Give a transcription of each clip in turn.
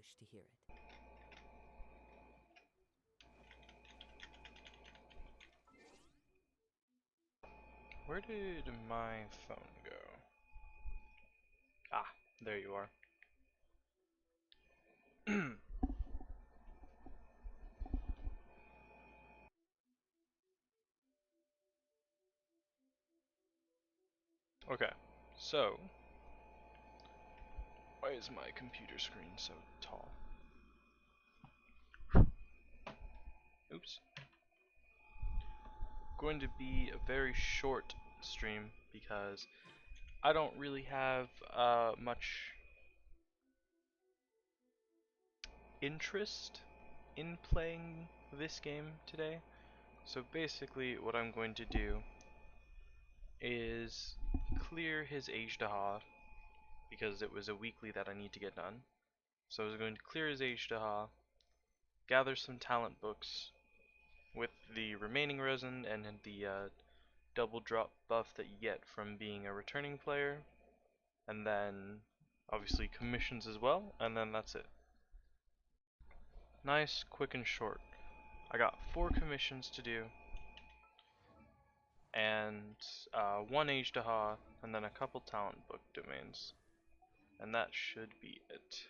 wish to hear it. Where did my phone go? Ah, there you are. Okay, so why is my computer screen so tall? Oops. Going to be a very short stream because I don't really have much interest in playing this game today. So basically what I'm going to do is clear his Azdaha because it was a weekly that I need to get done. So I was going to clear his Azdaha, gather some talent books with the remaining resin and the double drop buff that you get from being a returning player, and then obviously commissions as well, and then that's it. Nice, quick and short. I got 4 commissions to do, and 1 Azdaha, and then a couple talent book domains. And that should be it.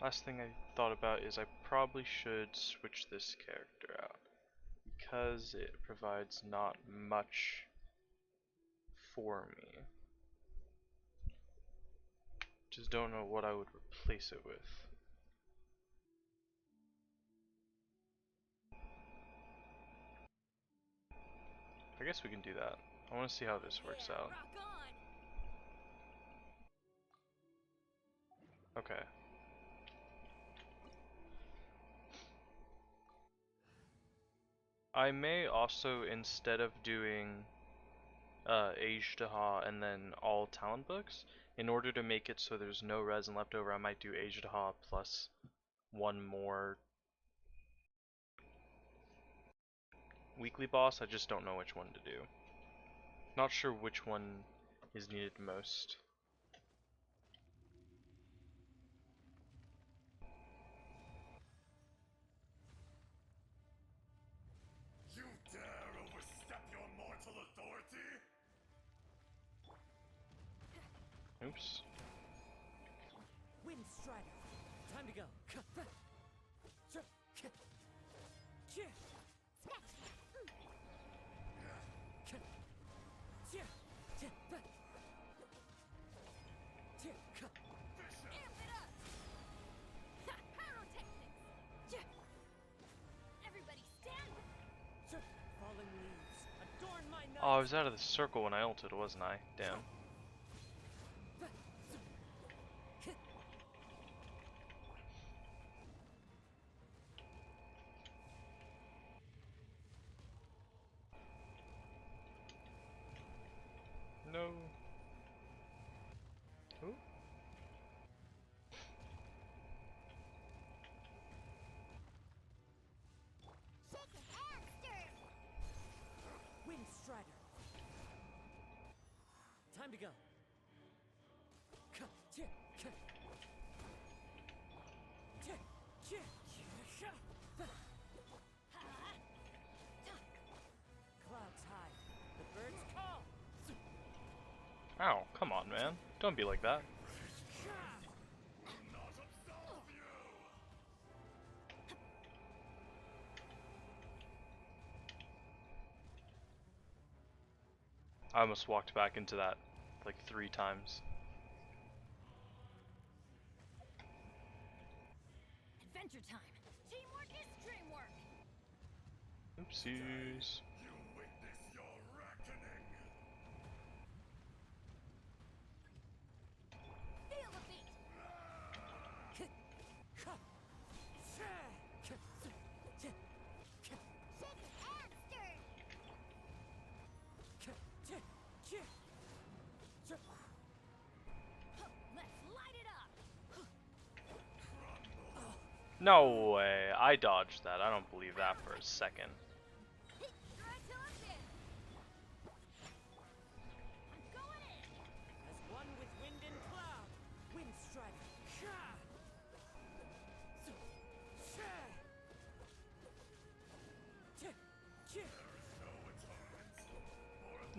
Last thing I thought about is I probably should switch this character out, because it provides not much for me. Just don't know what I would replace it with. I guess we can do that. I want to see how this works out. Okay. I may also, instead of doing Azdaha and then all talent books, in order to make it so there's no resin left over, I might do Azdaha plus 1 more weekly boss. I just don't know which one to do. Not sure which one is needed most. You dare overstep your mortal authority? Oops. Wind Strider, time to go. Falling leaves, adorn my night. Oh, I was out of the circle when I ulted, wasn't I? Damn. No. Ooh. Wind Strider, time to go. Clouds high, the birds call. Ow, come on, man. Don't be like that. Not absolve you! I almost walked back into that like 3 times. Adventure time. Teamwork is dreamwork. Oopsies. You witness your reckoning! Feel the beat. Shaken and stirred. Let's light it up. No way. I dodged that. I don't believe that for a second. Try till I'm dead. I'm going in. As one with wind and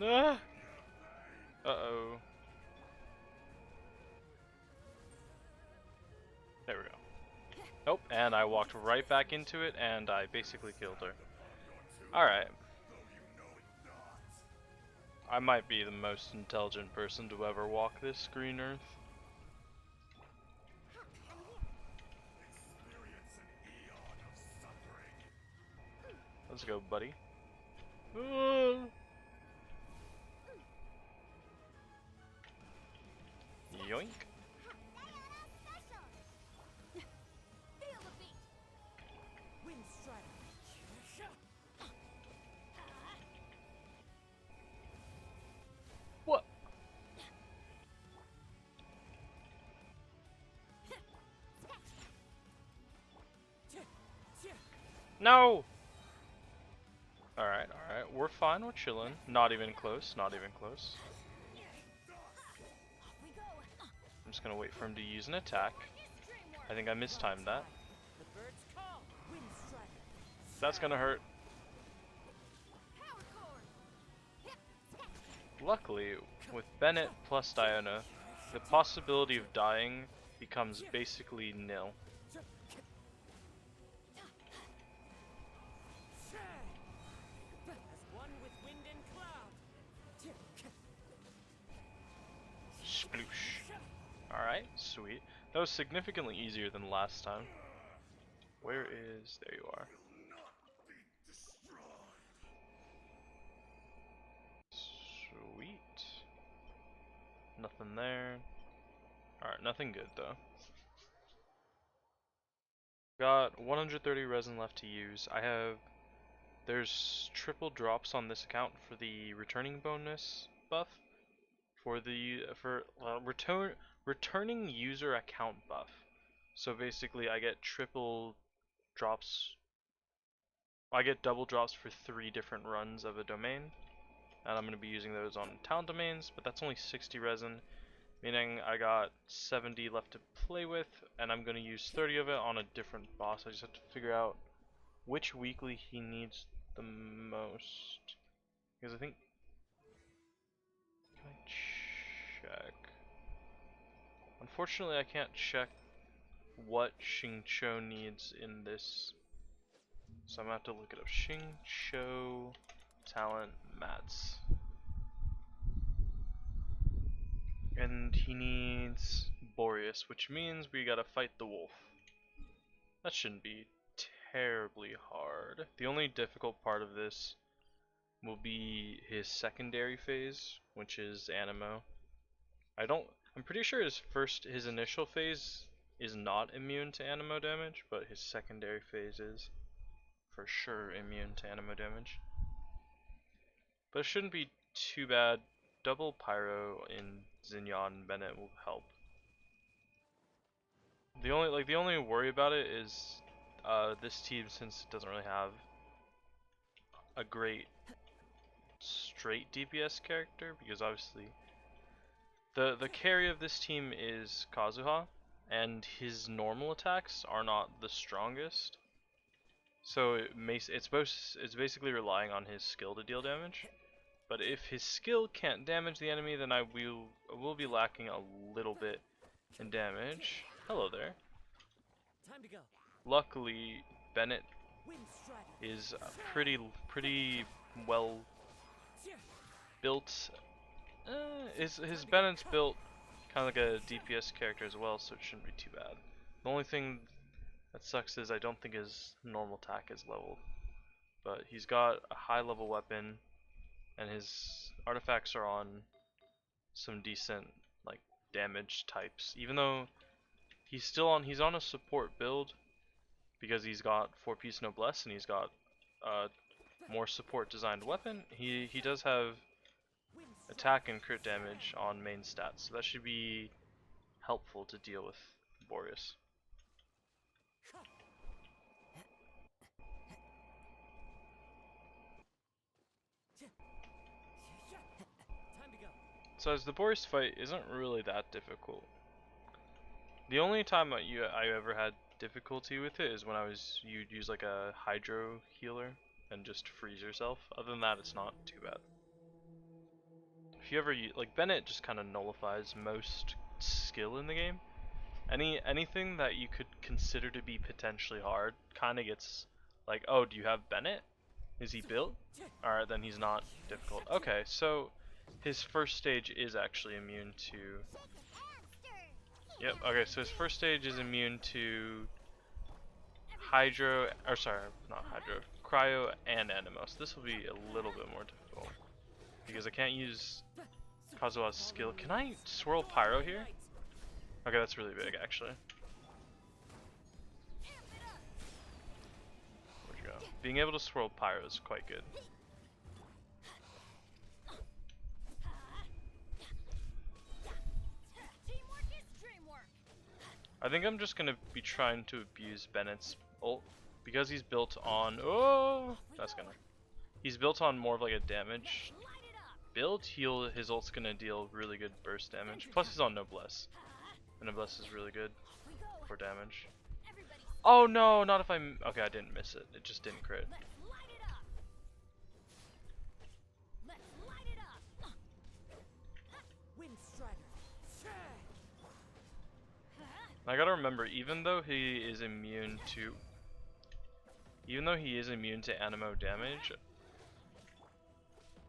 Ah! Uh-oh. There we go. Nope, and I walked right back into it, and I basically killed her. Alright. I might be the most intelligent person to ever walk this green earth. Let's go, buddy. Yoink. Feel the beat. Wind strike. What? No! Alright, alright. We're fine, we're chilling. Not even close, not even close. Off we go. I'm just gonna wait for him to use an attack. I think I mistimed that. The birds call. Wind strike. That's gonna hurt. Power chord. Luckily, with Bennett plus Diana, the possibility of dying becomes basically nil. As one with wind and cloud. Sploosh. Alright, sweet. That was significantly easier than last time. Where is... there you are. Sweet. Nothing there. Alright, nothing good though. Got 130 resin left to use. There's triple drops on this account for the returning bonus buff. Returning user account buff. So basically I get triple drops. I get double drops for 3 different runs of a domain. And I'm going to be using those on town domains, but that's only 60 resin. Meaning I got 70 left to play with, and I'm going to use 30 of it on a different boss. I just have to figure out which weekly he needs the most. Because I think... can I check? Unfortunately I can't check what Xingqiu needs in this. So I'm going to have to look it up. Xingqiu talent mats. And he needs Boreas, which means we gotta fight the wolf. That shouldn't be terribly hard. The only difficult part of this will be his secondary phase, which is Animo. I'm pretty sure his initial phase is not immune to Animo damage, but his secondary phase is for sure immune to Animo damage. But it shouldn't be too bad. Double Pyro in Xinyan Bennett will help. The only worry about it is this team, since it doesn't really have a great straight DPS character, because obviously the carry of this team is Kazuha, and his normal attacks are not the strongest. So it's basically relying on his skill to deal damage. But if his skill can't damage the enemy, then I will be lacking a little bit in damage. Hello there. Time to go. Luckily, Bennett Wind strike. is pretty well built. His Bennett's built kind of like a DPS character as well, so it shouldn't be too bad. The only thing that sucks is I don't think his normal attack is leveled, but he's got a high level weapon, and his artifacts are on some decent like damage types. Even though he's on a support build because he's got 4-piece noblesse and he's got a more support designed weapon. He does have attack and crit damage on main stats, so that should be helpful to deal with Boreas. Time to go. So as the Boreas fight isn't really that difficult. The only time I ever had difficulty with it is when you'd use like a hydro healer and just freeze yourself. Other than that, it's not too bad. if you ever like Bennett just kind of nullifies most skill in the game. Anything that you could consider to be potentially hard kind of gets like, oh, do you have Bennett? Is he built? Alright, then he's not difficult. Okay, so his first stage is actually immune to... Yep, okay, so his first stage is immune to Hydro, or sorry, not Hydro, Cryo and Animos. This will be a little bit more difficult because I can't use Kazuha's skill. Can I swirl Pyro here? Okay, that's really big actually. Where'd you go? Being able to swirl Pyro is quite good. I think I'm just gonna be trying to abuse Bennett's ult because he's built on he's built on more of like a damage build. His ult's gonna deal really good burst damage. Plus he's on Noblesse. And Noblesse is really good for damage. Oh no, not if I'm okay, I didn't miss it. It just didn't crit. I gotta remember, even though he is immune to Animo damage,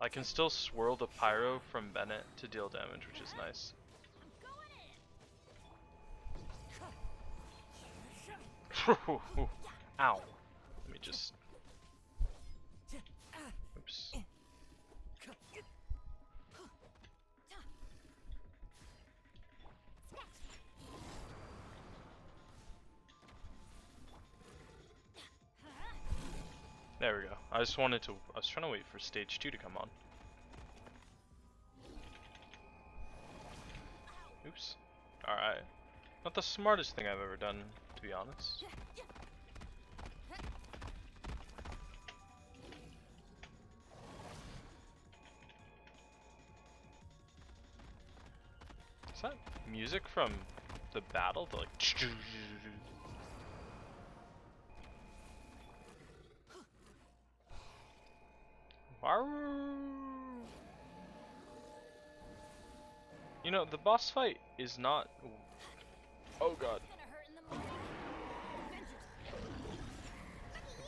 I can still swirl the Pyro from Bennett to deal damage, which is nice. Ow. Let me just... Oops. There we go. I was trying to wait for stage 2 to come on. Oops. Alright. Not the smartest thing I've ever done, to be honest. Is that music from the battle? The like... You know, the boss fight is not... Oh god. The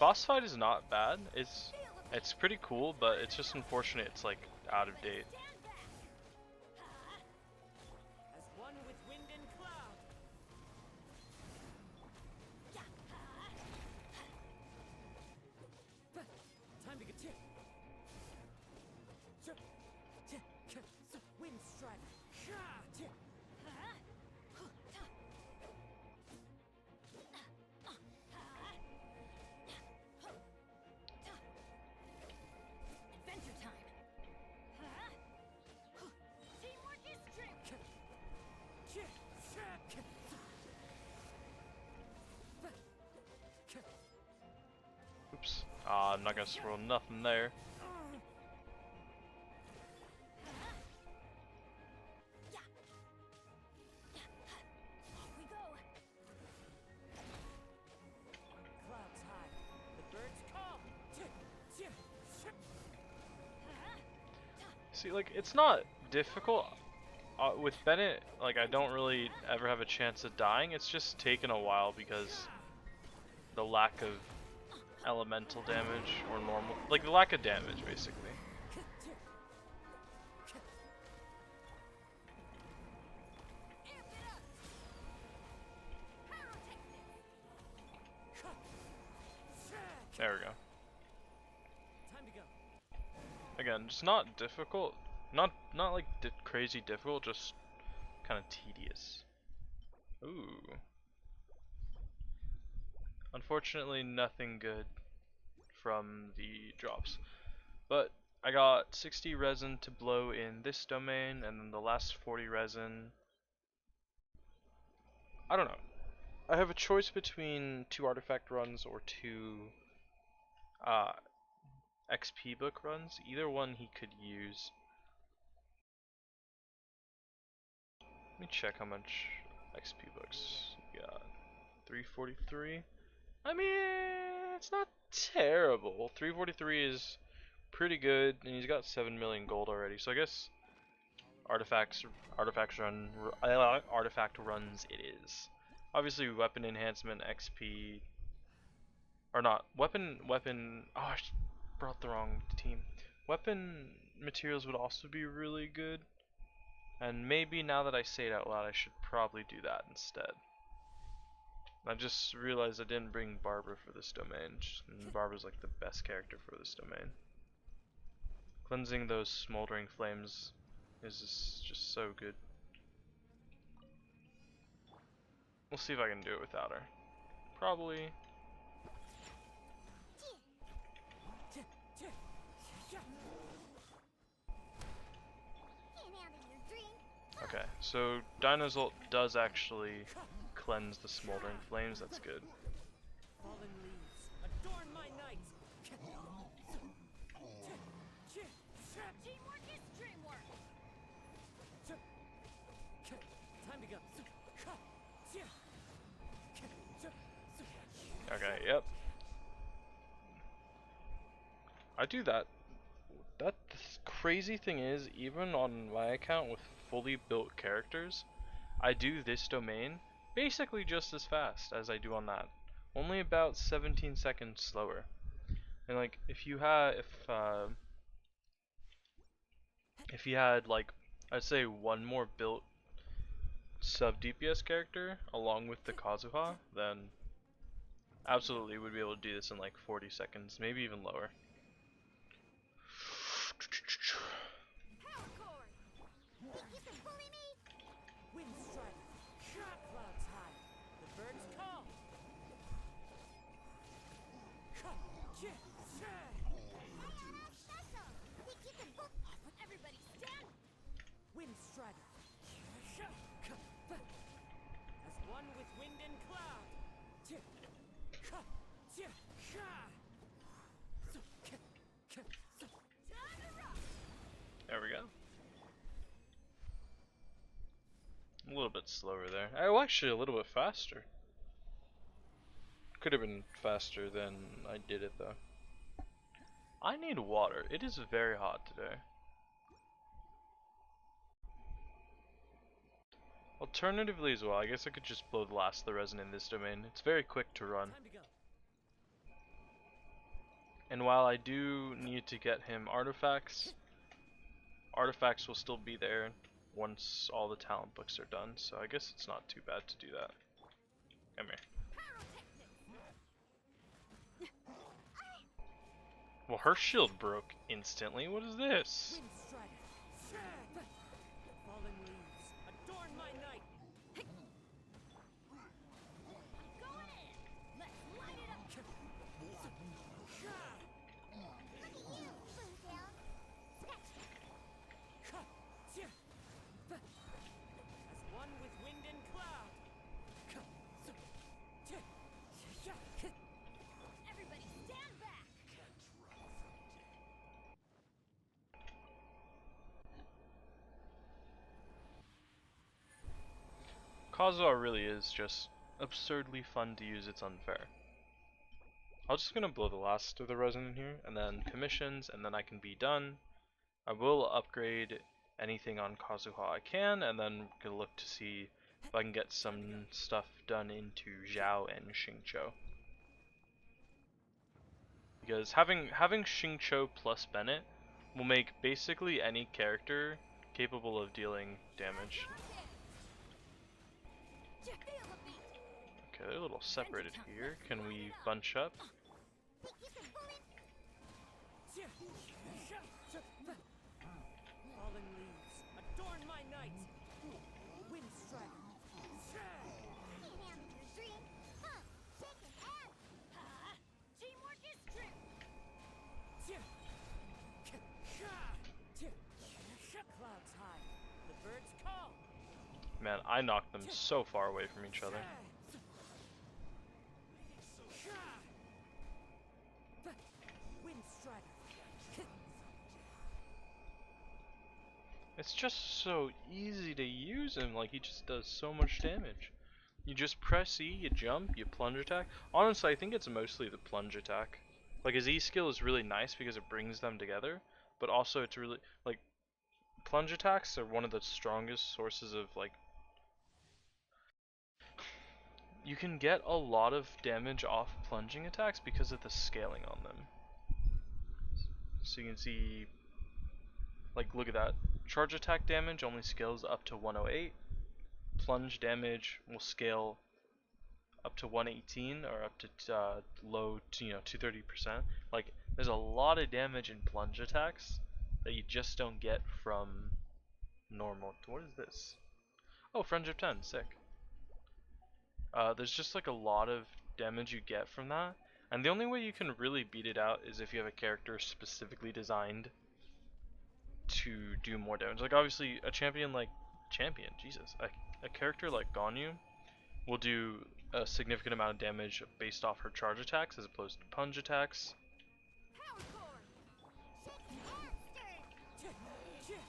boss fight is not bad. It's pretty cool, but it's just unfortunate it's like out of date. As one with wind and cloud. Time to get tip. Wind strider. Adventure time. Teamwork is strength. Oops. I'm not gonna swirl nothing there. Clouds high. The birds call. See, like, it's not difficult. With Bennett, like, I don't really ever have a chance of dying. It's just taken a while because the lack of elemental damage or normal, like the lack of damage basically. There we go. Time to go. Again, just not difficult, not like crazy difficult, just kind of tedious. Ooh. Unfortunately, nothing good from the drops. But I got 60 resin to blow in this domain, and then the last 40 resin. I don't know. I have a choice between 2 artifact runs or 2 XP book runs. Either one he could use. Let me check how much XP books he got. 343. I mean, it's not terrible. 343 is pretty good, and he's got 7 million gold already. So I guess artifact runs it is. Obviously, weapon enhancement, XP, or not weapon. Oh, I brought the wrong team. Weapon materials would also be really good, and maybe now that I say it out loud, I should probably do that instead. I just realized I didn't bring Barbara for this domain, and Barbara's like the best character for this domain. Cleansing those smoldering flames is just so good. We'll see if I can do it without her. Probably. Okay, so Dyna's ult does actually cleanse the smoldering flames, that's good. Fallen leaves, adorn my night. Teamwork is dreamwork. Time to go. Okay, yep. I do that. The crazy thing is, even on my account with fully built characters, I do this domain basically just as fast as I do on that. Only about 17 seconds slower. And like, if you had like, I'd say one more built sub DPS character along with the Kazuha, then absolutely would be able to do this in like 40 seconds, maybe even lower. Power cord. Think you can bully me? Wind strike. Clouds high. The birds call. Special. Think you can bully? Everybody stand. Wind strider. As one with wind and cloud. Time to rock. There we go. A little bit slower there. Oh, actually a little bit faster. Could have been faster than I did it though. I need water. It is very hot today. Alternatively as well, I guess I could just blow the last of the resin in this domain. It's very quick to run. Time to go. And while I do need to get him artifacts, artifacts will still be there once all the talent books are done, so I guess it's not too bad to do that. Come here. Well, her shield broke instantly. What is this? Wind strider. Fallen leaves, adorn my night. Going in. Let's light it up. Look at you, Boomtail. As one with wind and cloud. Everybody stand back. Kazuha really is just absurdly fun to use. It's unfair. I'm just gonna blow the last of the resin in here, and then commissions, and then I can be done. I will upgrade anything on Kazuha I can, and then gonna look to see if I can get some stuff done into Zhao and Xingqiu. Because having Xingqiu plus Bennett will make basically any character capable of dealing damage. Feel the beat. Okay, they're a little separated here. Can we bunch up? Think you can bully? Fallen leaves, adorn my night. Wind strider. Can't handle your dream. Huh? Shaking hands. Teamwork is dream. Clouds high. The birds call. Man, I knocked them so far away from each other. Wind strider. It's just so easy to use him, like he just does so much damage. You just press E, you jump, you plunge attack. Honestly, I think it's mostly the plunge attack. Like his E skill is really nice because it brings them together, but also it's really, like, plunge attacks are one of the strongest sources of like. You can get a lot of damage off plunging attacks because of the scaling on them. So you can see, like, look at that. Charge attack damage only scales up to 108. Plunge damage will scale up to 118 or up to low to 230%. Like, there's a lot of damage in plunge attacks that you just don't get from normal. What is this? Oh, Friendship 10, sick. There's just like a lot of damage you get from that, and the only way you can really beat it out is if you have a character specifically designed to do more damage. Like obviously a Jesus, a character like Ganyu will do a significant amount of damage based off her charge attacks as opposed to punch attacks. Power core. Shaking and stirring.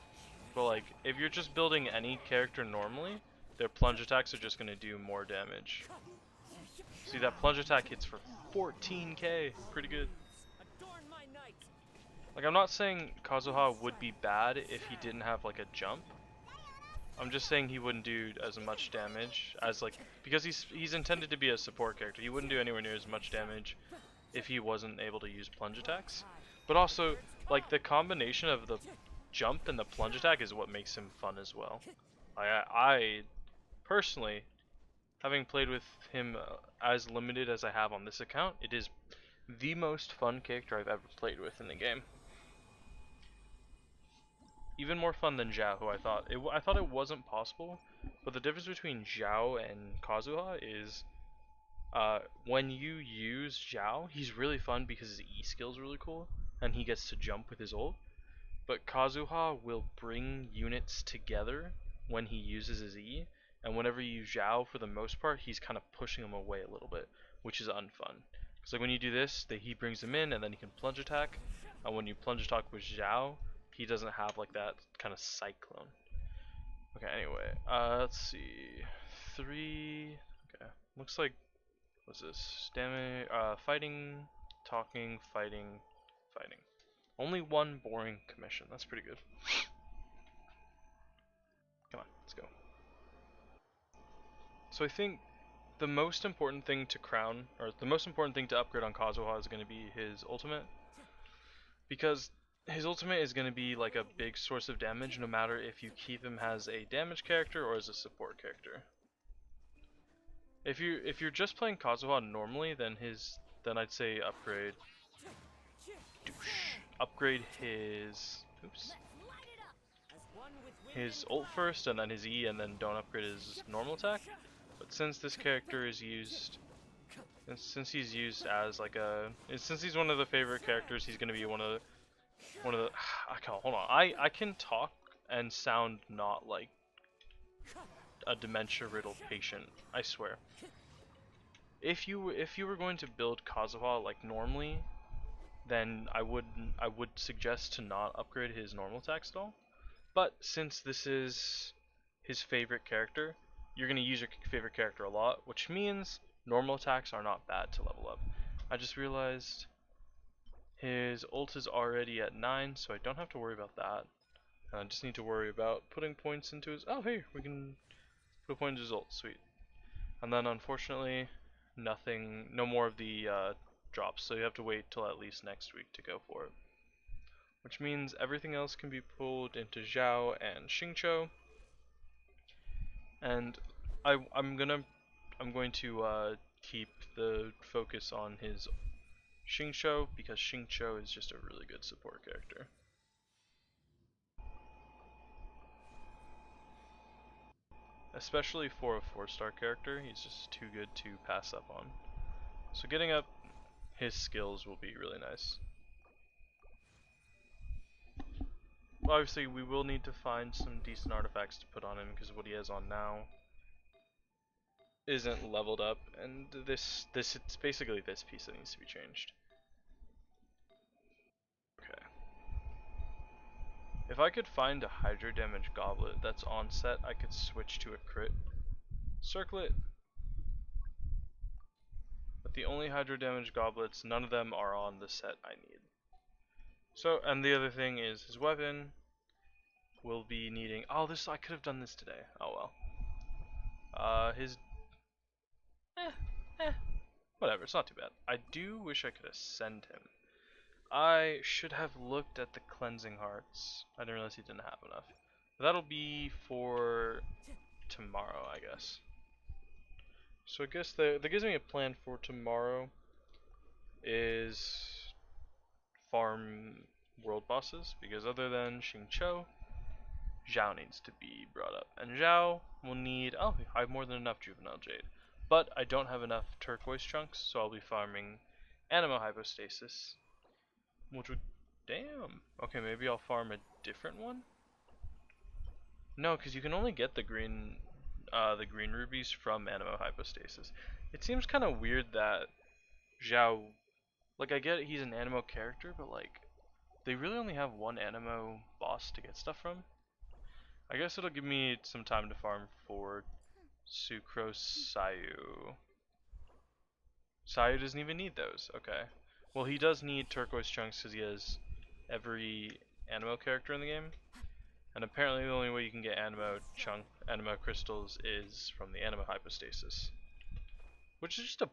But like if you're just building any character normally, their plunge attacks are just going to do more damage. See, that plunge attack hits for 14k, pretty good. Adorn my night. Like, I'm not saying Kazuha would be bad if he didn't have like a jump. I'm just saying he wouldn't do as much damage as like, because he's intended to be a support character. He wouldn't do anywhere near as much damage if he wasn't able to use plunge attacks. But also, like, the combination of the jump and the plunge attack is what makes him fun as well. I personally, having played with him as limited as I have on this account, it is the most fun character I've ever played with in the game. Even more fun than Zhao, who I thought it wasn't possible, but the difference between Zhao and Kazuha is when you use Zhao, he's really fun because his E skill is really cool, and he gets to jump with his ult, but Kazuha will bring units together when he uses his E, and whenever you use Zhao, for the most part, he's kind of pushing them away a little bit, which is unfun. Because like when you do this, he brings them in, and then he can plunge attack, and when you plunge attack with Zhao, he doesn't have like that kind of cyclone. Okay, anyway, let's see. 3. Okay, looks like, what's this? Damage, fighting, talking, fighting, fighting. Only one boring commission. That's pretty good. Come on, let's go. So I think the most important thing to crown, or the most important thing to upgrade on Kazuha is going to be his ultimate. Because his ultimate is going to be like a big source of damage no matter if you keep him as a damage character or as a support character. If you're just playing Kazuha normally, then I'd say upgrade upgrade his his ult first and then his E, and then don't upgrade his normal attack. But since this character is used, since he's used as like since he's one of the favorite characters, he's gonna be one of the. Hold on. I can talk and sound not like a dementia-riddled patient. I swear. If you were going to build Kazuha like normally, then I would suggest to not upgrade his normal attacks at all. But since this is his favorite character, you're gonna use your favorite character a lot, which means normal attacks are not bad to level up. I just realized his ult is already at 9, so I don't have to worry about that. I just need to worry about putting points into his. Oh, hey, we can put a point into his ult. Sweet. And then unfortunately, no more of the drops, so you have to wait till at least next week to go for it. Which means everything else can be pulled into Zhao and Xingqiu. And I'm going to keep the focus on his Xingqiu because Xingqiu is just a really good support character. Especially for a 4-star character, he's just too good to pass up on. So getting up his skills will be really nice. Obviously, we will need to find some decent artifacts to put on him because what he has on now isn't leveled up, and it's basically this piece that needs to be changed. Okay. If I could find a Hydro Damage Goblet that's on set, I could switch to a crit circlet. But the only Hydro Damage Goblets, none of them are on the set I need. So, and the other thing is his weapon. will be needing. Oh, this I could have done this today. Oh well. His. Eh, eh, whatever. It's not too bad. I do wish I could ascend him. I should have looked at the cleansing hearts. I didn't realize he didn't have enough. That'll be for tomorrow, I guess. So I guess that gives me a plan for tomorrow is farm world bosses, because other than Xingqiu, Zhao needs to be brought up. And Zhao will need, oh, I have more than enough juvenile jade. But I don't have enough turquoise chunks, so I'll be farming animo hypostasis. Which would, damn. Okay, maybe I'll farm a different one? No, because you can only get the green rubies from animo hypostasis. It seems kind of weird that Zhao, like I get he's an animo character, but like they really only have one animo boss to get stuff from. I guess it'll give me some time to farm for Sucrose Sayu. Sayu doesn't even need those. Okay. Well, he does need turquoise chunks because he has every animo character in the game. And apparently the only way you can get animo crystals is from the animo hypostasis. Which is just it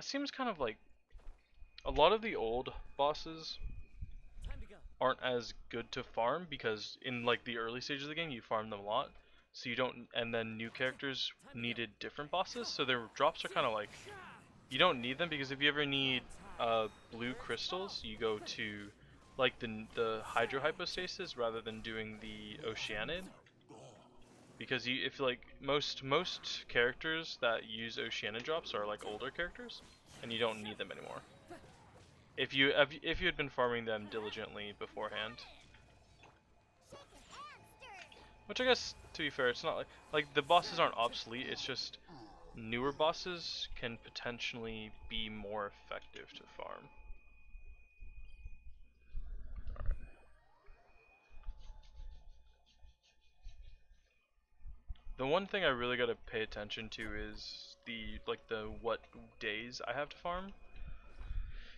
seems kind of like a lot of the old bosses Time to go. aren't as good to farm because in like the early stages of the game you farm them a lot. So you don't, and then new characters needed different bosses, so their drops are kind of like, you don't need them because if you ever need blue crystals, you go to like the hydro hypostasis rather than doing the oceanid. Because if like most characters that use oceanid drops are like older characters, and you don't need them anymore. If you had been farming them diligently beforehand. Which I guess, to be fair, it's not like the bosses aren't obsolete, it's just newer bosses can potentially be more effective to farm. Alright. The one thing I really gotta pay attention to is the what days I have to farm.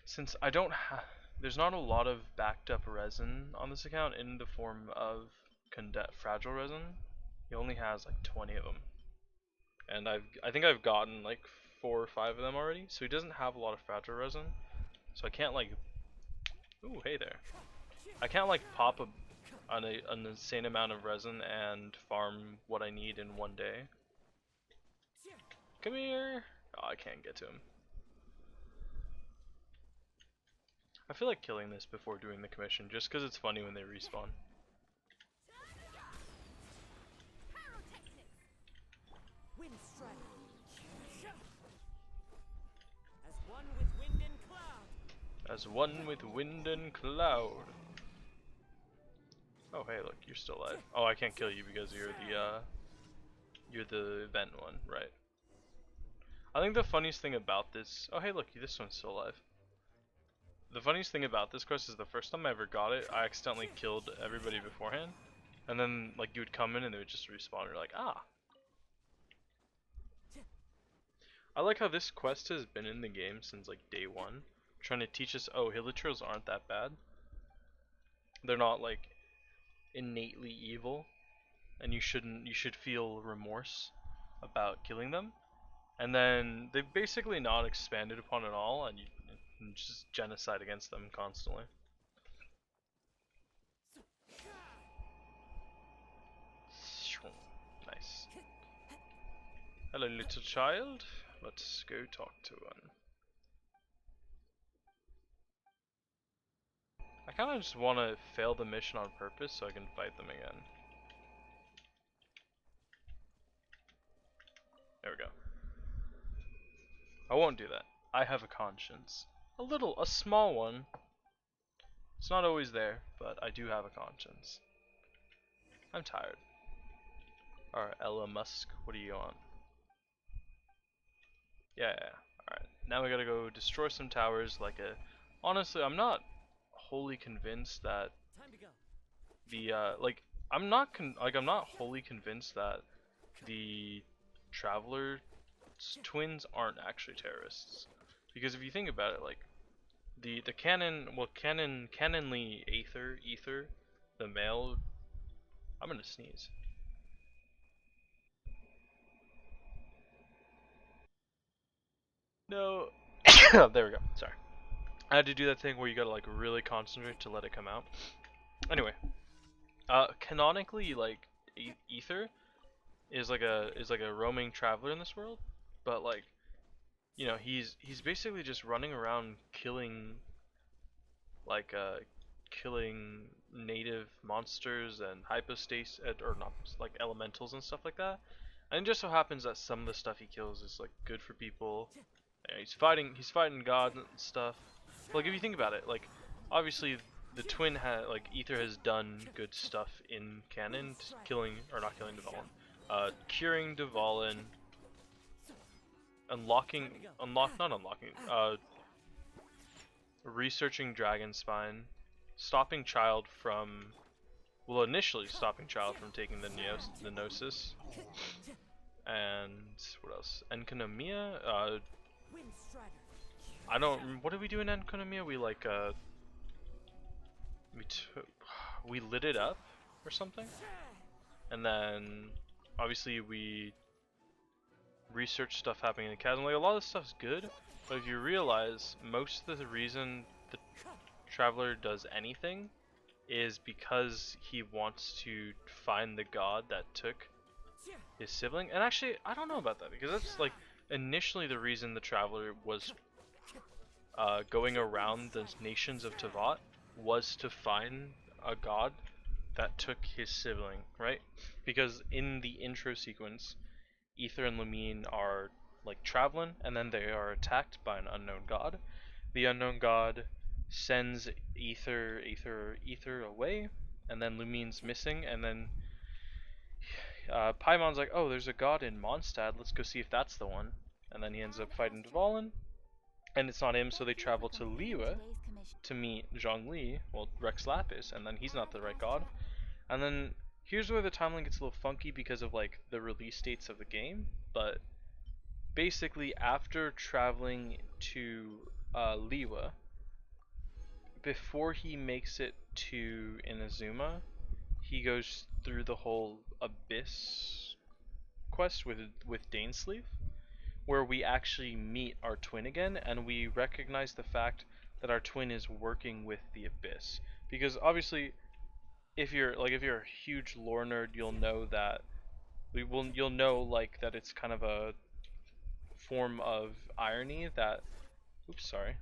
Since I don't have, there's not a lot of backed up resin on this account in the form of fragile resin. He only has like 20 of them. And I think I've gotten like 4 or 5 of them already, so he doesn't have a lot of fragile resin. So I can't like, ooh, hey there. I can't like pop an insane amount of resin and farm what I need in one day. Come here. Oh, I can't get to him. I feel like killing this before doing the commission, just because it's funny when they respawn. Wind strike. As one with wind and cloud. As one with wind and cloud. Oh hey, look, you're still alive. Oh, I can't kill you because you're the event one, right? I think the funniest thing about this, oh hey look, this one's still alive. The funniest thing about this quest is the first time I ever got it, I accidentally killed everybody beforehand. And then like you would come in and they would just respawn, you're like, ah. I like how this quest has been in the game since like day 1. Trying to teach us, oh, hilichurls aren't that bad. They're not like innately evil. And you should feel remorse about killing them. And then they've basically not expanded upon it all, and you just genocide against them constantly. Nice. Hello, little child. Let's go talk to one. I kind of just want to fail the mission on purpose so I can fight them again. There we go. I won't do that. I have a conscience. A small one. It's not always there, but I do have a conscience. I'm tired. Alright, Ella Musk, what do you want? Yeah. Alright, now we gotta go destroy some towers like a... Honestly, I'm not wholly convinced that Time to go. the, I'm not wholly convinced that the Traveler twins aren't actually terrorists. Because if you think about it, like, the canonly Aether, the male I'm gonna sneeze. No. There we go. Sorry. I had to do that thing where you gotta like really concentrate to let it come out. Anyway, canonically, like Ether is like a roaming traveler in this world, but like he's basically just running around like uh killing native monsters and hypostasis or not like elementals and stuff like that. And it just so happens that some of the stuff he kills is like good for people. He's fighting God and stuff. Like if you think about it, like obviously the twin like Ether has done good stuff in canon, killing or not killing Dvalin, curing Dvalin, not unlocking, researching Dragonspine, stopping Child from, well, initially stopping Child from taking the Gnosis, and what else? Enkonomia. Wind Strider. I don't. What did we do in Enkonomia? We like we took, we lit it up or something, and then obviously we researched stuff happening in the chasm. Like a lot of this stuff's good, but if you realize most of the reason the traveler does anything is because he wants to find the god that took his sibling. And actually, I don't know about that because that's like initially the reason the traveler was going around the nations of Tavat was to find a god that took his sibling, right? Because in the intro sequence, Ether and Lumine are like traveling, and then they are attacked by an unknown god. The unknown god sends Ether away, and then Lumine's missing, and then Paimon's like, oh, there's a god in Mondstadt, let's go see if that's the one. And then he ends up fighting Dvalin, and it's not him, so they travel to Liyue to meet Zhongli, well, Rex Lapis, and then he's not the right god. And then here's where the timeline gets a little funky because of like the release dates of the game, but basically after traveling to Liyue, before he makes it to Inazuma, he goes through the whole Abyss quest with Dainsleif, where we actually meet our twin again, and we recognize the fact that our twin is working with the Abyss. Because obviously, if you're a huge lore nerd, you'll know that you'll know like that it's kind of a form of irony that, oops, sorry,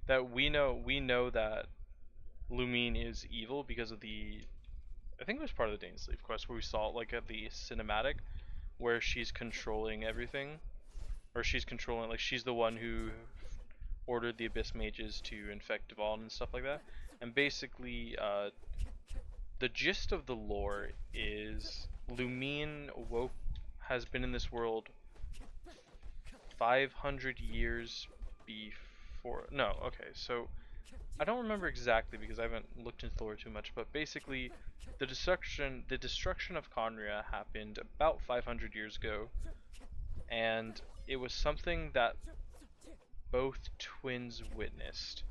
that we know that Lumine is evil because of the, I think it was part of the Dainsleif quest where we saw it like at the cinematic where she's controlling everything, or she's controlling, like she's the one who ordered the Abyss Mages to infect Dvalin and stuff like that. And basically, the gist of the lore is Lumine has been in this world 500 years before. No, okay, so I don't remember exactly because I haven't looked into the lore too much, but basically the destruction of Conria happened about 500 years ago, and it was something that both twins witnessed.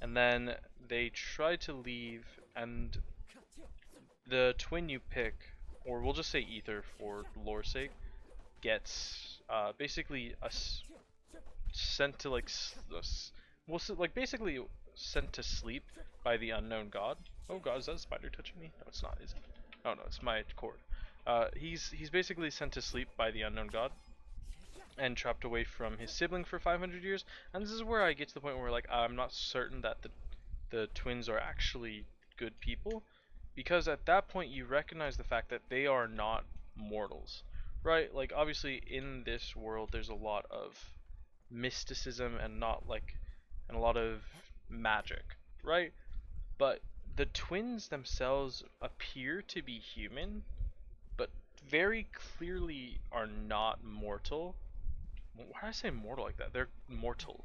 And then they tried to leave, and the twin you pick, or we'll just say Ether for lore's sake, gets basically sent to like like basically sent to sleep by the unknown god. Oh god, is that a spider touching me? No, it's not, is it? Oh no, it's my cord. He's basically sent to sleep by the unknown god and trapped away from his sibling for 500 years. And this is where I get to the point where like I'm not certain that the twins are actually good people, because at that point you recognize the fact that they are not mortals, right? Like obviously in this world there's a lot of mysticism and not like and a lot of magic, right? But the twins themselves appear to be human, but very clearly are not mortal. Why did I say mortal like that? They're mortal.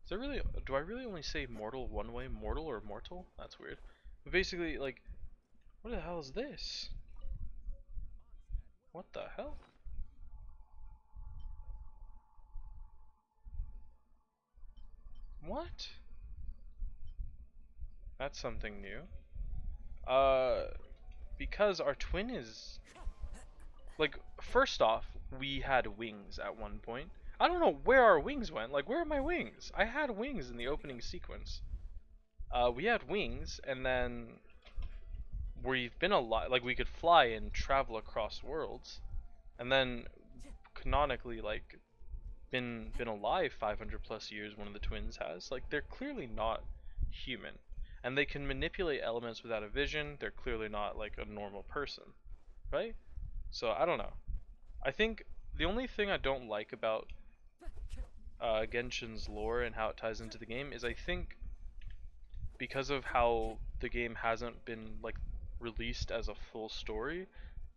Is that really? Do I really only say mortal one way? Mortal or mortal? That's weird. But basically, like, what the hell is this? What the hell? What? That's something new. Uh, because our twin is like, first off, we had wings at one point. I don't know where our wings went. Like, where are my wings? I had wings in the opening sequence. We had wings, and then we've been alive. Like, we could fly and travel across worlds, and then canonically, like, been alive 500 plus years. One of the twins has. Like, they're clearly not human, and they can manipulate elements without a vision. They're clearly not like a normal person, right? So I don't know. I think the only thing I don't like about Genshin's lore and how it ties into the game is I think because of how the game hasn't been like released as a full story,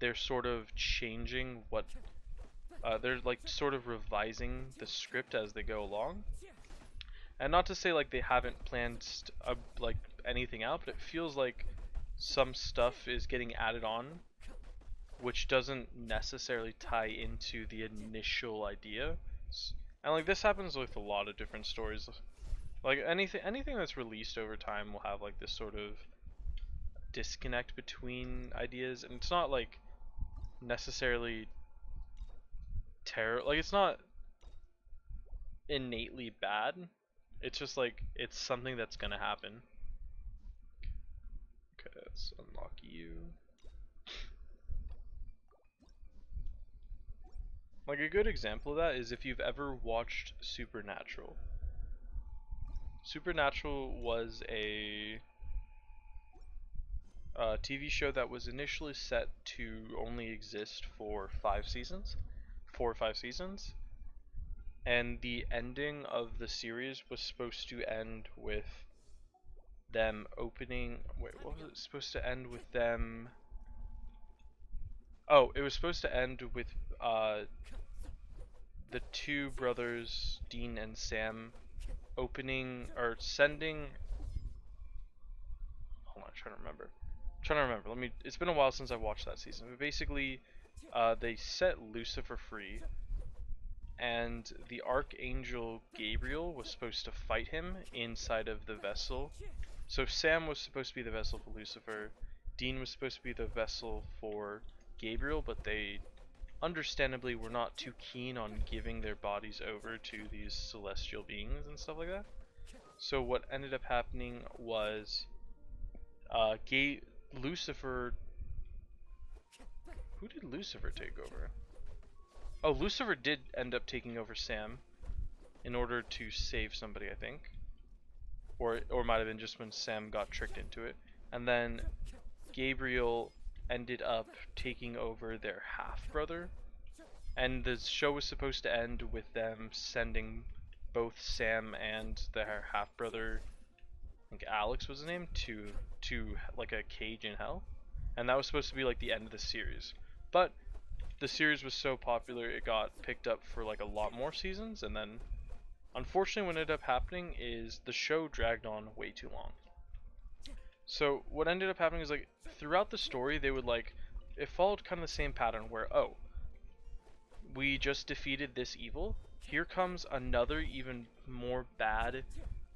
they're sort of changing what they're like sort of revising the script as they go along. And not to say like they haven't planned like anything out, but it feels like some stuff is getting added on which doesn't necessarily tie into the initial idea. And like this happens with a lot of different stories. Like anything that's released over time will have like this sort of disconnect between ideas, and it's not like necessarily terror. Like it's not innately bad. It's just like it's something that's gonna happen. Okay, let's unlock you. Like a good example of that is if you've ever watched Supernatural. Supernatural was a TV show that was initially set to only exist for 5 seasons, 4 or 5 seasons, and the ending of the series was supposed to end with them opening. Wait, what was it supposed to end with them? Oh, it was supposed to end with uh, the two brothers, Dean and Sam, opening or sending. Hold on, I'm trying to remember. Let me. It's been a while since I watched that season. But basically, they set Lucifer free, and the Archangel Gabriel was supposed to fight him inside of the vessel. So Sam was supposed to be the vessel for Lucifer. Dean was supposed to be the vessel for Gabriel, but they understandably were not too keen on giving their bodies over to these celestial beings and stuff like that. So what ended up happening was Lucifer. Who did Lucifer take over? Oh, Lucifer did end up taking over Sam in order to save somebody, I think. Or it might have been just when Sam got tricked into it. And then Gabriel ended up taking over their half-brother. And the show was supposed to end with them sending both Sam and their half-brother, I think Alex was his name, to like a cage in hell. And that was supposed to be like the end of the series. But the series was so popular it got picked up for like a lot more seasons, and then unfortunately what ended up happening is the show dragged on way too long. So what ended up happening is like throughout the story they would like it followed kind of the same pattern where we just defeated this evil, here comes another even more bad,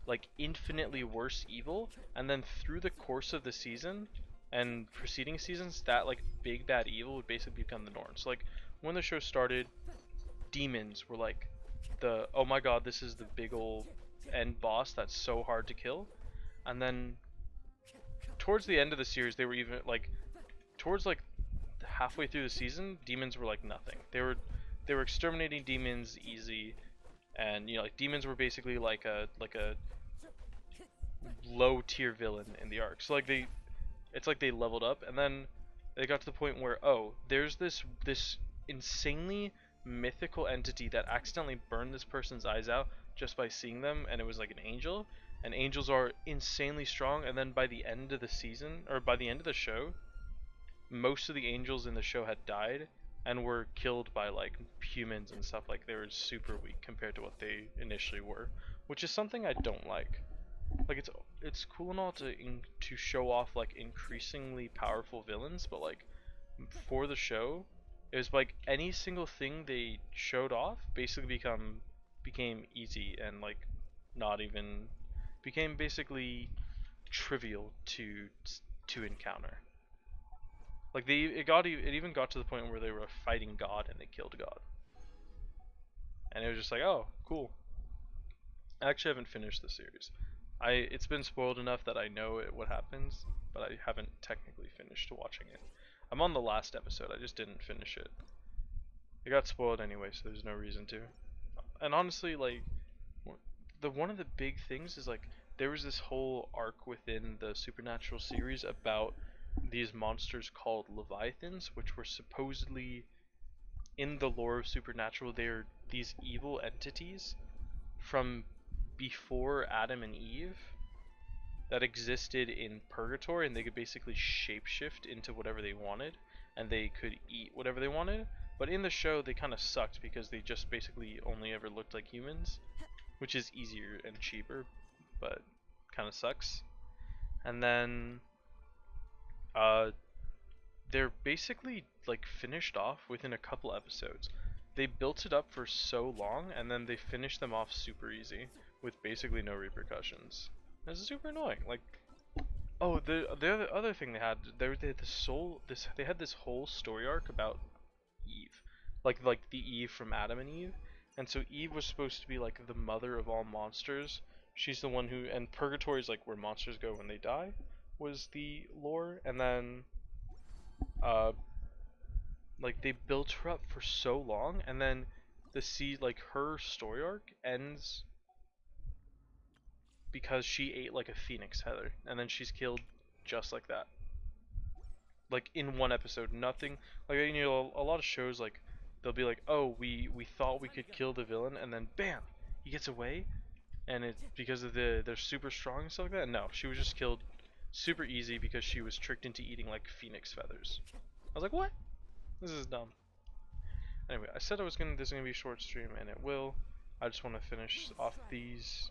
like infinitely worse evil, and then through the course of the season and preceding seasons, that like big bad evil would basically become the norm. So like when the show started, demons were like the oh my god, this is the big old end boss that's so hard to kill. And then towards the end of the series, they were even like towards like halfway through the season, demons were like nothing. They were exterminating demons easy, and you know like demons were basically like a low tier villain in the arc. So like it's like they leveled up, and then they got to the point where there's this insanely mythical entity that accidentally burned this person's eyes out just by seeing them, and it was like an angel. And angels are insanely strong, and then by the end of the season, or by the end of the show, most of the angels in the show had died and were killed by like humans and stuff. Like they were super weak compared to what they initially were, which is something I don't like. Like it's cool and all to show off like increasingly powerful villains, but like for the show, it was like any single thing they showed off basically became easy and like not even became basically trivial to to encounter. Like it even got to the point where they were fighting God and they killed God. And it was just like, oh, cool. I actually haven't finished the series. It's been spoiled enough that I know what happens, but I haven't technically finished watching it. I'm on the last episode. I just didn't finish it. It got spoiled anyway, so there's no reason to. And honestly, like one of the big things is like there was this whole arc within the Supernatural series about these monsters called Leviathans, which were supposedly in the lore of Supernatural, they're these evil entities from before Adam and Eve that existed in purgatory, and they could basically shapeshift into whatever they wanted, and they could eat whatever they wanted. But in the show, they kind of sucked because they just basically only ever looked like humans, which is easier and cheaper, but kind of sucks. And then they're basically like finished off within a couple episodes. They built it up for so long, and then they finished them off super easy with basically no repercussions. It's super annoying. Like, oh, the other thing they had this whole story arc about Eve, like the Eve from Adam and Eve, and so Eve was supposed to be like the mother of all monsters. She's the one who, and purgatory is like where monsters go when they die, was the lore, and then uh like they built her up for so long, and then like her story arc ends because she ate like a phoenix feather, and then she's killed just like that. Like in one episode, nothing. Like, you know, a lot of shows like they'll be like, oh, we thought we could kill the villain, and then bam, he gets away, and it's because of they're super strong and stuff like that. No, she was just killed super easy because she was tricked into eating like phoenix feathers. I was like, what? This is dumb. Anyway, I said this is gonna be a short stream, and it will. I just want to finish off these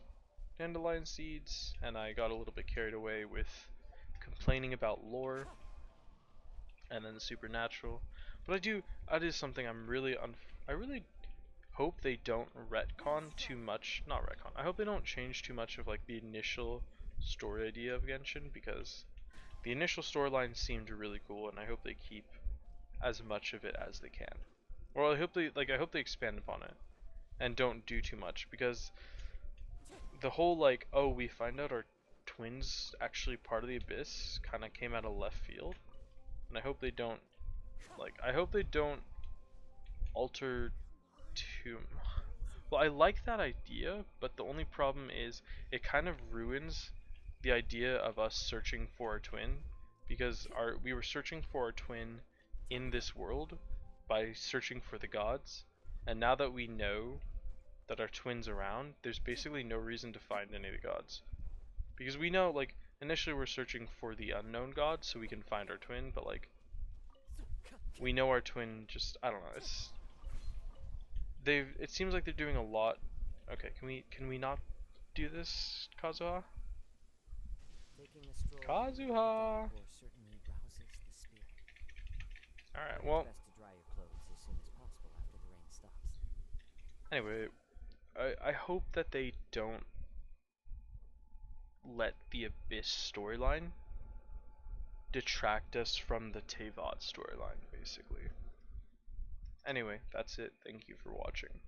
dandelion seeds, and I got a little bit carried away with complaining about lore and then the supernatural. But that is something I really hope they don't retcon too much. Not retcon. I hope they don't change too much of like the initial story idea of Genshin, because the initial storyline seemed really cool, and I hope they keep as much of it as they can. Or I hope they expand upon it and don't do too much, because the whole like, oh, we find out our twins actually part of the abyss kind of came out of left field, and I hope they don't alter too. Well, I like that idea, but the only problem is it kind of ruins the idea of us searching for our twin, because we were searching for our twin in this world by searching for the gods, and now that we know that our twin's around, there's basically no reason to find any of the gods. Because we know, like, initially we're searching for the unknown god so we can find our twin, but like, we know our twin just, I don't know, it seems like they're doing a lot. Okay, can we not do this, Kazuha? Taking a stroll Kazuha! certainly rouses the spirit. Alright, well, Best to dry your clothes as soon as possible after the rain stops. anyway, I hope that they don't let the Abyss storyline detract us from the Teyvat storyline, basically. Anyway, that's it. Thank you for watching.